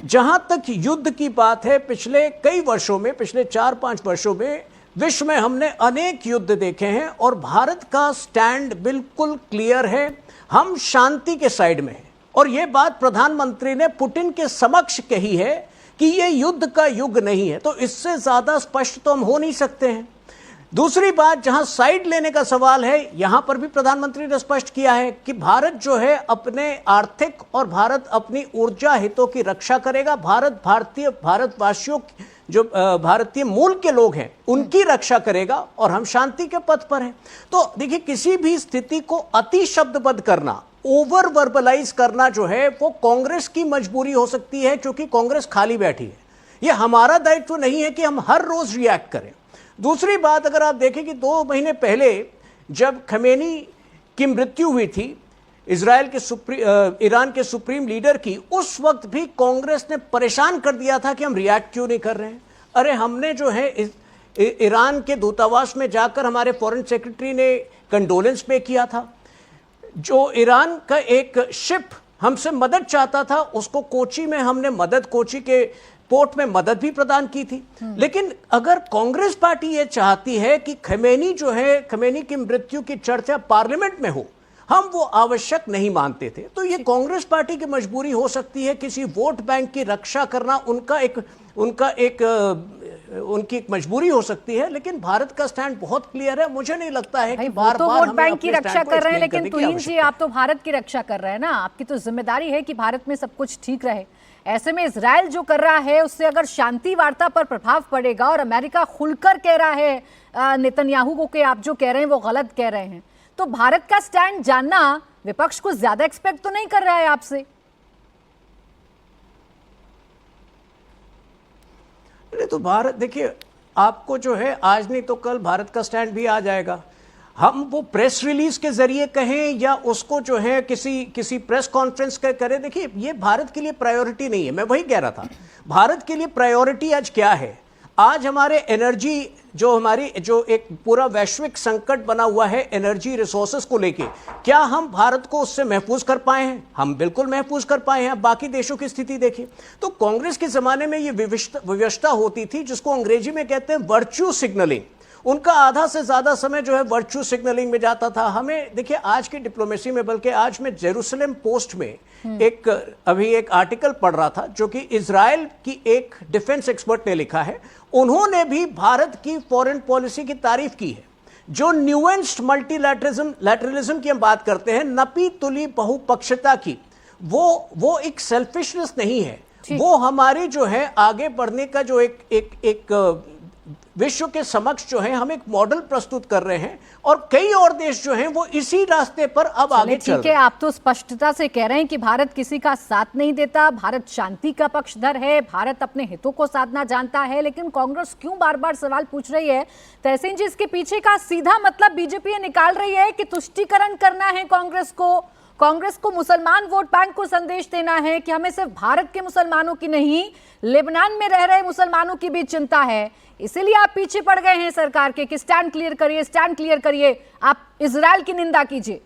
जहां तक युद्ध की बात है, पिछले कई वर्षों में, पिछले 4-5 वर्षों में विश्व में हमने अनेक युद्ध देखे हैं और भारत का स्टैंड बिल्कुल क्लियर है। हम शांति के साइड में हैं और यह बात प्रधानमंत्री ने पुतिन के समक्ष कही है कि यह युद्ध का युग नहीं है। तो इससे ज्यादा स्पष्ट तो हम हो नहीं सकते हैं। दूसरी बात, जहां साइड लेने का सवाल है, यहां पर भी प्रधानमंत्री ने स्पष्ट किया है कि भारत जो है अपने आर्थिक और भारत अपनी ऊर्जा हितों की रक्षा करेगा। भारतवासियों जो भारतीय मूल के लोग हैं उनकी रक्षा करेगा और हम शांति के पथ पर हैं। तो देखिए, किसी भी स्थिति को अति शब्दबद्ध करना, ओवर वर्बलाइज करना जो है वो कांग्रेस की मजबूरी हो सकती है, क्योंकि कांग्रेस खाली बैठी है। ये हमारा दायित्व नहीं है कि हम हर रोज रिएक्ट करें। दूसरी बात, अगर आप देखें कि 2 महीने पहले जब खमेनी की मृत्यु हुई थी, ईरान के सुप्रीम लीडर की, उस वक्त भी कांग्रेस ने परेशान कर दिया था कि हम रिएक्ट क्यों नहीं कर रहे हैं। अरे हमने जो है ईरान के दूतावास में जाकर हमारे फॉरेन सेक्रेटरी ने कंडोलेंस पे किया था। जो ईरान का एक शिप हमसे मदद चाहता था, उसको कोची में हमने कोची के पोर्ट में मदद भी प्रदान की थी। लेकिन अगर कांग्रेस पार्टी ये चाहती है कि खमेनी की मृत्यु की चर्चा पार्लियामेंट में हो, हम वो आवश्यक नहीं मानते थे। तो ये कांग्रेस पार्टी की मजबूरी हो सकती है, किसी वोट बैंक की रक्षा करना उनकी एक मजबूरी हो सकती है। लेकिन भारत का स्टैंड बहुत क्लियर है। मुझे नहीं लगता है कि बार तो बार वोट बैंक की रक्षा कर रहे हैं, लेकिन तुहिन जी, आप तो भारत की रक्षा कर रहे हैं ना। आपकी तो जिम्मेदारी है कि भारत में सब कुछ ठीक रहे। ऐसे में इजराइल जो कर रहा है, उससे अगर शांति वार्ता पर प्रभाव पड़ेगा और अमेरिका खुलकर कह रहा है नेतन्याहू को कि आप जो कह रहे हैं वो गलत कह रहे हैं, तो भारत का स्टैंड जानना विपक्ष को ज्यादा एक्सपेक्ट तो नहीं कर रहा है आपसे? नहीं तो भारत, देखिए, आपको जो है आज नहीं तो कल भारत का स्टैंड भी आ जाएगा। हम वो प्रेस रिलीज के जरिए कहें या उसको जो है किसी प्रेस कॉन्फ्रेंस करें, देखिए ये भारत के लिए प्रायोरिटी नहीं है। मैं वही कह रहा था, भारत के लिए प्रायोरिटी आज क्या है? आज हमारे एनर्जी जो एक पूरा वैश्विक संकट बना हुआ है एनर्जी रिसोर्सेस को लेके, क्या हम भारत को उससे महफूज कर पाए हैं? हम बिल्कुल महफूज कर पाए हैं। बाकी देशों की स्थिति देखिए। तो कांग्रेस के जमाने में ये विवशता होती थी, जिसको अंग्रेजी में कहते हैं वर्च्यू सिग्नलिंग। उनका आधा से ज्यादा समय जो है वर्च्यू सिग्नलिंग में जाता था। हमें देखिए, आज की डिप्लोमेसी में, बल्कि आज मैं जेरूसलम पोस्ट में अभी एक आर्टिकल पढ़ रहा था जो कि इजराइल की एक डिफेंस एक्सपर्ट ने लिखा है। उन्होंने भी भारत की फॉरेन पॉलिसी की तारीफ की है। जो न्यूएंस्ड मल्टीलैटरलिज्म की हम बात करते हैं, नपी तुली बहुपक्षता की, वो एक सेल्फिशनेस नहीं है। वो हमारी जो है आगे बढ़ने का जो एक विश्व के समक्ष जो है हम एक मॉडल प्रस्तुत कर रहे हैं और कई और देश जो हैं वो इसी रास्ते पर अब आगे चल रहे हैं। ठीक है, आप तो स्पष्टता से कह रहे हैं कि भारत किसी का साथ नहीं देता, भारत शांति का पक्षधर है, भारत अपने हितों को साधना जानता है। लेकिन कांग्रेस क्यों बार बार सवाल पूछ रही है? तहसीन जी, इसके पीछे का सीधा मतलब बीजेपी ये निकाल रही है कि तुष्टीकरण करना है कांग्रेस को मुसलमान वोट बैंक को संदेश देना है कि हमें सिर्फ भारत के मुसलमानों की नहीं, लेबनान में रह रहे मुसलमानों की भी चिंता है। इसीलिए आप पीछे पड़ गए हैं सरकार के कि स्टैंड क्लियर करिए, आप इजराइल की निंदा कीजिए।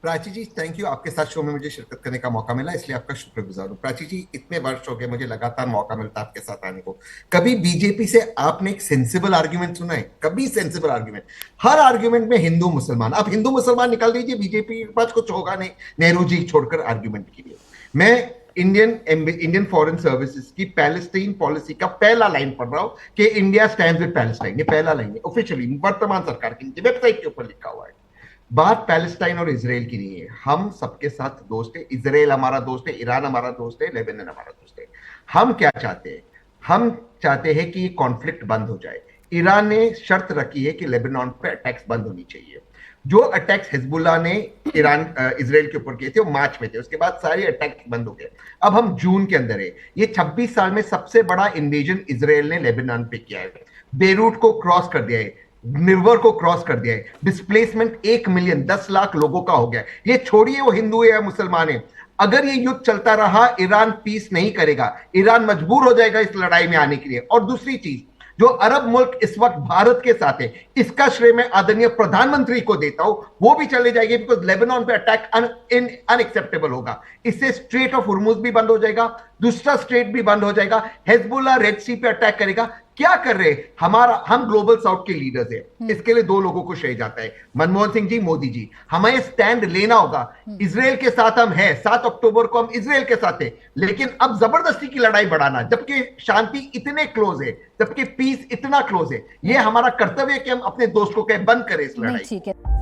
प्राची जी, थैंक यू। आपके साथ शो में मुझे शिरकत करने का मौका मिला, इसलिए आपका शुक्रगुजार हूं। प्राची जी, इतने वर्ष हो गए मुझे लगातार मौका मिलता आपके साथ आने को। कभी बीजेपी से आपने एक सेंसिबल आर्ग्यूमेंट सुना है? कभी सेंसिबल आर्ग्यूमेंट? हर आर्ग्यूमेंट में हिंदू मुसलमान, आप हिंदू मुसलमान निकाल दीजिए, बीजेपी के पास कुछ होगा नहीं नेहरू जी छोड़कर आर्ग्यूमेंट के लिए। मैं इंडियन फॉरेन सर्विसेज की पैलेस्टाइन पॉलिसी का पहला लाइन पढ़ रहा हूं कि इंडिया स्टैंड्स विद पैलेस्टाइन। ये पहला लाइन है ऑफिशियली वर्तमान सरकार की वेबसाइट के ऊपर लिखा हुआ है। बात पैलेस्टाइन और इजराइल की नहीं है। हम सबके साथ दोस्त है। इजराइल हमारा दोस्त है, ईरान हमारा दोस्त है, लेबनान हमारा दोस्त है। हम क्या चाहते हैं? हम चाहते हैं कि कॉन्फ्लिक्ट बंद हो जाए। ईरान ने शर्त रखी है कि लेबनान पे अटैक्स बंद होनी चाहिए। जो अटैक्स हिजबुल्लाह ने इजराइल के ऊपर किए थे वो मार्च में थे, उसके बाद सारे अटैक बंद हो गए। अब हम जून के अंदर है। ये 26 साल में सबसे बड़ा इन्वेजन इजराइल ने लेबनान पे किया है। बेरूट को क्रॉस कर दिया है, रिवर को क्रॉस कर दिया है। डिस्प्लेसमेंट 1 मिलियन 10 लाख लोगों का हो गया। ये छोड़िए वो हिंदू है या मुसलमान है, अगर ये युद्ध चलता रहा ईरान पीस नहीं करेगा, ईरान मजबूर हो जाएगा इस लड़ाई में आने के लिए। और दूसरी चीज, जो अरब मुल्क इस वक्त भारत के साथ है, इसका श्रेय मैं आदरणीय प्रधानमंत्री को देता हूं। वो भी चले जाएंगे बिकॉज लेबनान पे अटैक अनएक्सेप्टेबल होगा। इससे स्ट्रेट ऑफ हुर्मुज भी बंद हो जाएगा, दूसरा स्ट्रेट भी बंद हो जाएगा, हिजबुल्लाह रेड सी पे अटैक करेगा। क्या कर रहे हैं हम ग्लोबल साउथ के लीडर्स हैं। इसके लिए दो लोगों को श्रेय जाता है, मनमोहन सिंह जी, मोदी जी। हमें स्टैंड लेना होगा। इजराइल के साथ हम हैं, 7 अक्टूबर को हम इजराइल के साथ हैं, लेकिन अब जबरदस्ती की लड़ाई बढ़ाना, जबकि शांति इतने क्लोज है, जबकि पीस इतना क्लोज है, यह हमारा कर्तव्य है कि हम अपने दोस्त को कह बंद करें इस लड़ाई। ठीक है।